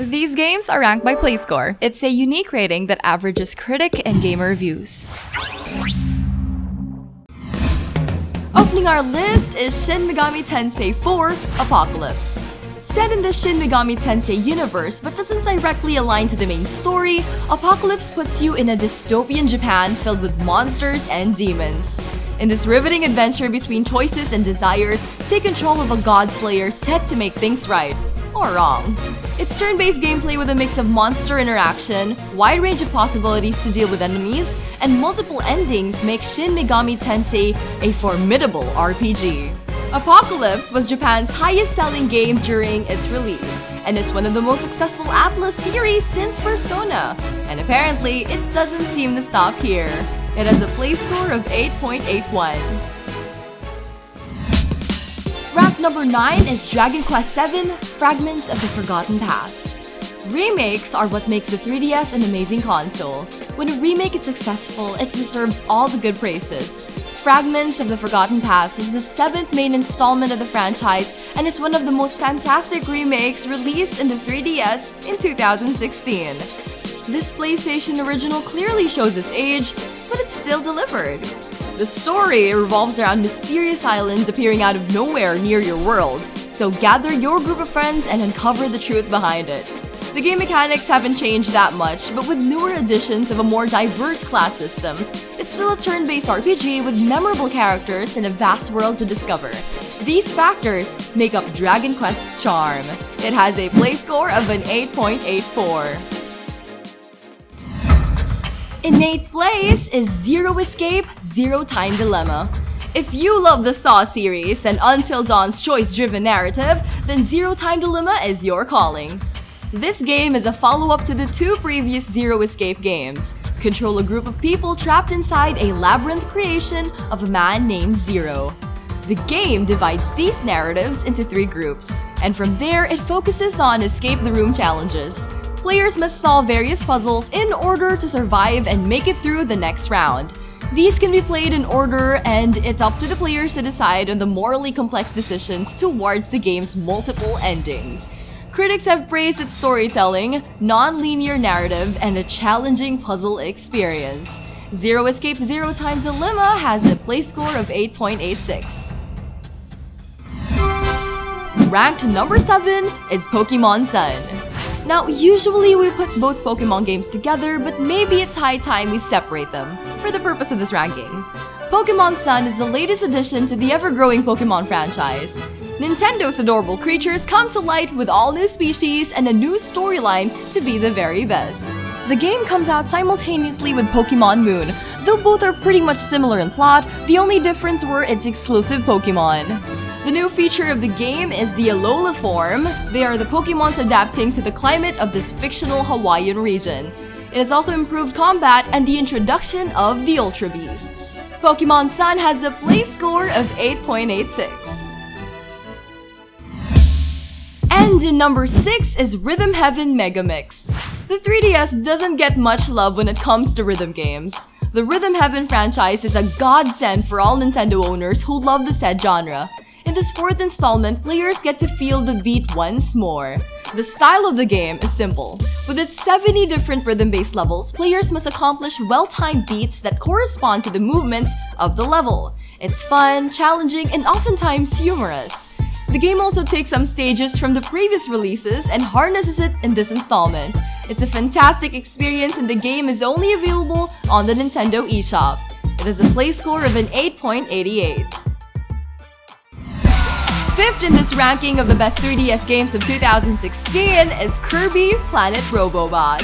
These games are ranked by PlayScore. It's a unique rating that averages critic and gamer reviews. Opening our list is Shin Megami Tensei 4 Apocalypse. Set in the Shin Megami Tensei universe but doesn't directly align to the main story, Apocalypse puts you in a dystopian Japan filled with monsters and demons. In this riveting adventure between choices and desires, take control of a god slayer set to make things right. Or wrong. Its turn-based gameplay with a mix of monster interaction, wide range of possibilities to deal with enemies, and multiple endings make Shin Megami Tensei a formidable RPG. Apocalypse was Japan's highest-selling game during its release, and it's one of the most successful Atlus series since Persona. And apparently, it doesn't seem to stop here. It has a play score of 8.81. Rank number 9 is Dragon Quest VII Fragments of the Forgotten Past. Remakes are what makes the 3DS an amazing console. When a remake is successful, it deserves all the good praises. Fragments of the Forgotten Past is the 7th main installment of the franchise and is one of the most fantastic remakes released in the 3DS in 2016. This PlayStation original clearly shows its age, but it's still delivered. The story revolves around mysterious islands appearing out of nowhere near your world, so gather your group of friends and uncover the truth behind it. The game mechanics haven't changed that much, but with newer additions of a more diverse class system, it's still a turn-based RPG with memorable characters and a vast world to discover. These factors make up Dragon Quest's charm. It has a play score of an 8.84. In 8th place is Zero Escape, Zero Time Dilemma. If you love the Saw series and Until Dawn's choice-driven narrative, then Zero Time Dilemma is your calling. This game is a follow-up to the 2 previous Zero Escape games. Control a group of people trapped inside a labyrinth creation of a man named Zero. The game divides these narratives into 3 groups, and from there it focuses on escape the room challenges. Players must solve various puzzles in order to survive and make it through the next round. These can be played in order, and it's up to the players to decide on the morally complex decisions towards the game's multiple endings. Critics have praised its storytelling, non-linear narrative, and a challenging puzzle experience. Zero Escape Zero Time Dilemma has a play score of 8.86. Ranked number 7 is Pokemon Sun. Now, usually we put both Pokemon games together, but maybe it's high time we separate them, for the purpose of this ranking. Pokemon Sun is the latest addition to the ever-growing Pokemon franchise. Nintendo's adorable creatures come to light with all new species and a new storyline to be the very best. The game comes out simultaneously with Pokemon Moon. Though both are pretty much similar in plot, the only difference were its exclusive Pokemon. The new feature of the game is the Alola form. They are the Pokemons adapting to the climate of this fictional Hawaiian region. It has also improved combat and the introduction of the Ultra Beasts. Pokemon Sun has a play score of 8.86. And in number 6 is Rhythm Heaven Megamix. The 3DS doesn't get much love when it comes to rhythm games. The Rhythm Heaven franchise is a godsend for all Nintendo owners who love the said genre. In this 4th installment, players get to feel the beat once more. The style of the game is simple. With its 70 different rhythm-based levels, players must accomplish well-timed beats that correspond to the movements of the level. It's fun, challenging, and oftentimes humorous. The game also takes some stages from the previous releases and harnesses it in this installment. It's a fantastic experience and the game is only available on the Nintendo eShop. It has a play score of an 8.88. 5th in this ranking of the best 3DS games of 2016 is Kirby Planet Robobot.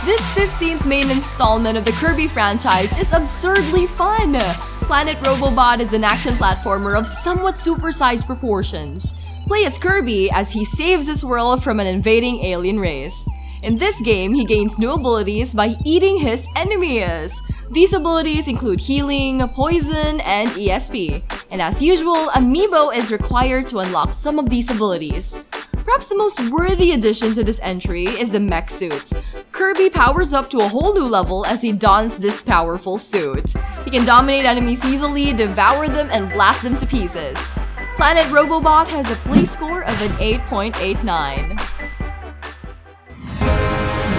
This 15th main installment of the Kirby franchise is absurdly fun! Planet Robobot is an action platformer of somewhat supersized proportions. Play as Kirby as he saves his world from an invading alien race. In this game, he gains new abilities by eating his enemies. These abilities include healing, poison, and ESP. And as usual, Amiibo is required to unlock some of these abilities. Perhaps the most worthy addition to this entry is the mech suits. Kirby powers up to a whole new level as he dons this powerful suit. He can dominate enemies easily, devour them, and blast them to pieces. Planet Robobot has a play score of an 8.89.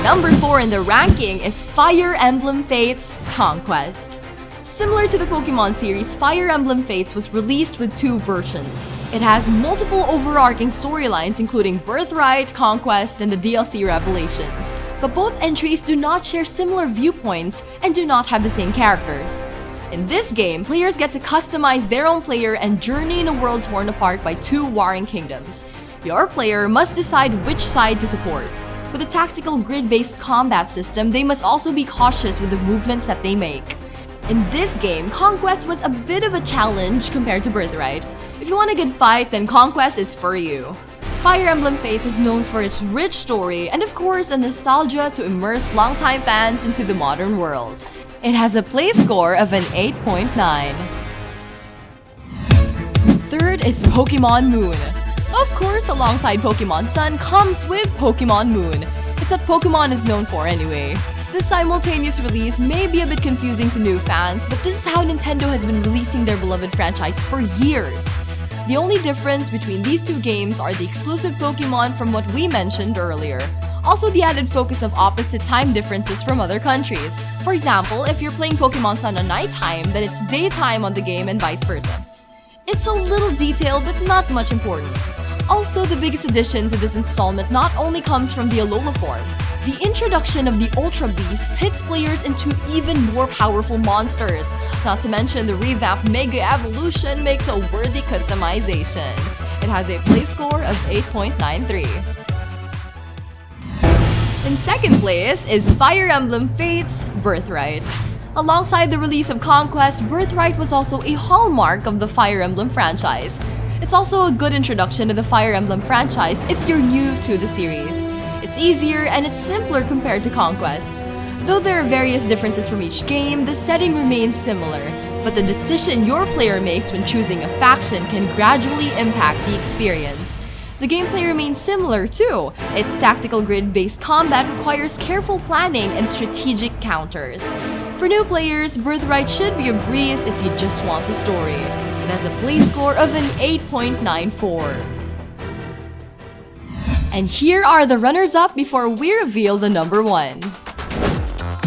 Number 4 in the ranking is Fire Emblem Fates Conquest. Similar to the Pokemon series, Fire Emblem Fates was released with 2 versions. It has multiple overarching storylines including Birthright, Conquest, and the DLC Revelations. But both entries do not share similar viewpoints and do not have the same characters. In this game, players get to customize their own player and journey in a world torn apart by 2 warring kingdoms. Your player must decide which side to support. With a tactical grid-based combat system, they must also be cautious with the movements that they make. In this game, Conquest was a bit of a challenge compared to Birthright. If you want a good fight, then Conquest is for you. Fire Emblem Fates is known for its rich story and of course a nostalgia to immerse longtime fans into the modern world. It has a play score of an 8.9. Third is Pokemon Moon. Of course, alongside Pokemon Sun comes with Pokemon Moon. It's what Pokemon is known for anyway. The simultaneous release may be a bit confusing to new fans, but this is how Nintendo has been releasing their beloved franchise for years. The only difference between these 2 games are the exclusive Pokemon from what we mentioned earlier. Also the added focus of opposite time differences from other countries. For example, if you're playing Pokemon Sun on nighttime, then it's daytime on the game and vice versa. It's a little detailed but not much important. Also, the biggest addition to this installment not only comes from the Alola forms. The introduction of the Ultra Beast pits players into even more powerful monsters. Not to mention the revamped Mega Evolution makes a worthy customization. It has a play score of 8.93. In second place is Fire Emblem Fates Birthright. Alongside the release of Conquest, Birthright was also a hallmark of the Fire Emblem franchise. It's also a good introduction to the Fire Emblem franchise if you're new to the series. It's easier and it's simpler compared to Conquest. Though there are various differences from each game, the setting remains similar, but the decision your player makes when choosing a faction can gradually impact the experience. The gameplay remains similar too. Its tactical grid-based combat requires careful planning and strategic counters. For new players, Birthright should be a breeze if you just want the story. It has a play score of an 8.94. And here are the runners-up before we reveal the number 1.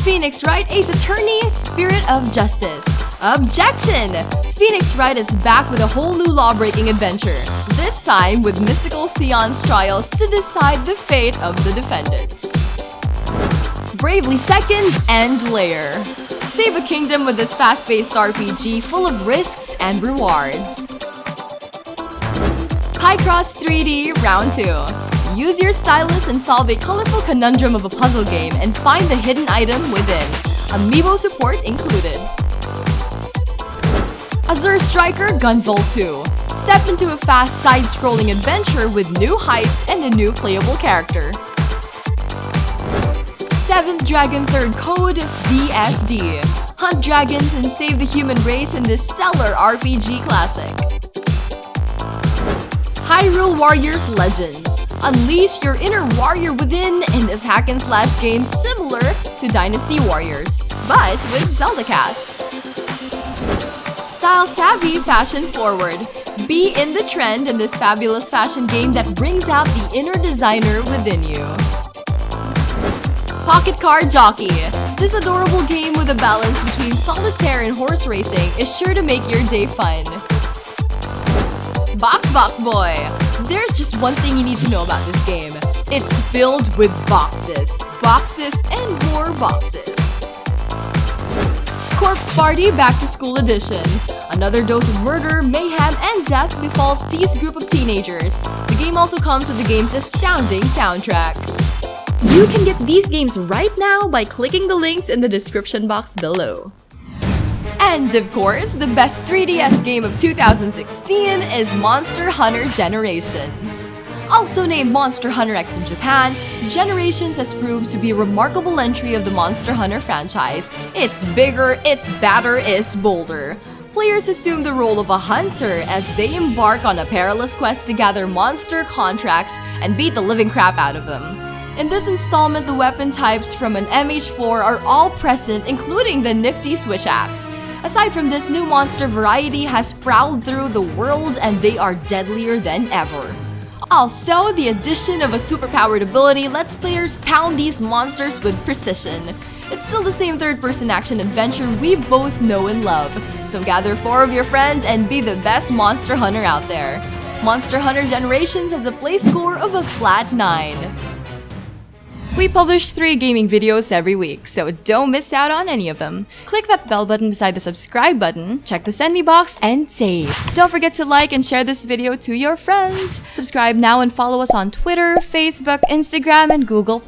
Phoenix Wright Ace Attorney, Spirit of Justice. Objection! Phoenix Wright is back with a whole new law-breaking adventure, this time with mystical Sion's trials to decide the fate of the defendants. Bravely Second, End Layer. Save a kingdom with this fast-paced RPG full of risks and rewards. Picross 3D Round 2. Use your stylus and solve a colorful conundrum of a puzzle game and find the hidden item within. Amiibo support included. Azure Striker Gunvolt 2. Step into a fast side-scrolling adventure with new heights and a new playable character. 7th Dragon 3rd Code VFD. Hunt dragons and save the human race in this stellar RPG classic. Hyrule Warriors Legends. Unleash your inner warrior within in this hack-and-slash game similar to Dynasty Warriors, but with Zelda cast. Style savvy, fashion forward. Be in the trend in this fabulous fashion game that brings out the inner designer within you. Pocket Car Jockey. This adorable game with a balance between solitaire and horse racing is sure to make your day fun. Box Boy. There's just one thing you need to know about this game. It's filled with boxes. Boxes and more boxes. Corpse Party Back to School Edition. Another dose of murder, mayhem, and death befalls this group of teenagers. The game also comes with the game's astounding soundtrack. You can get these games right now by clicking the links in the description box below. And of course, the best 3DS game of 2016 is Monster Hunter Generations. Also named Monster Hunter X in Japan, Generations has proved to be a remarkable entry of the Monster Hunter franchise. It's bigger, it's badder, it's bolder. Players assume the role of a hunter as they embark on a perilous quest to gather monster contracts and beat the living crap out of them. In this installment, the weapon types from an MH4 are all present, including the nifty Switch Axe. Aside from this, new monster variety has prowled through the world and they are deadlier than ever. Also, the addition of a superpowered ability lets players pound these monsters with precision. It's still the same third-person action adventure we both know and love. So gather 4 of your friends and be the best monster hunter out there. Monster Hunter Generations has a play score of a flat 9. We publish 3 gaming videos every week, so don't miss out on any of them. Click that bell button beside the subscribe button, check the send me box, and save. Don't forget to like and share this video to your friends. Subscribe now and follow us on Twitter, Facebook, Instagram, and Google+.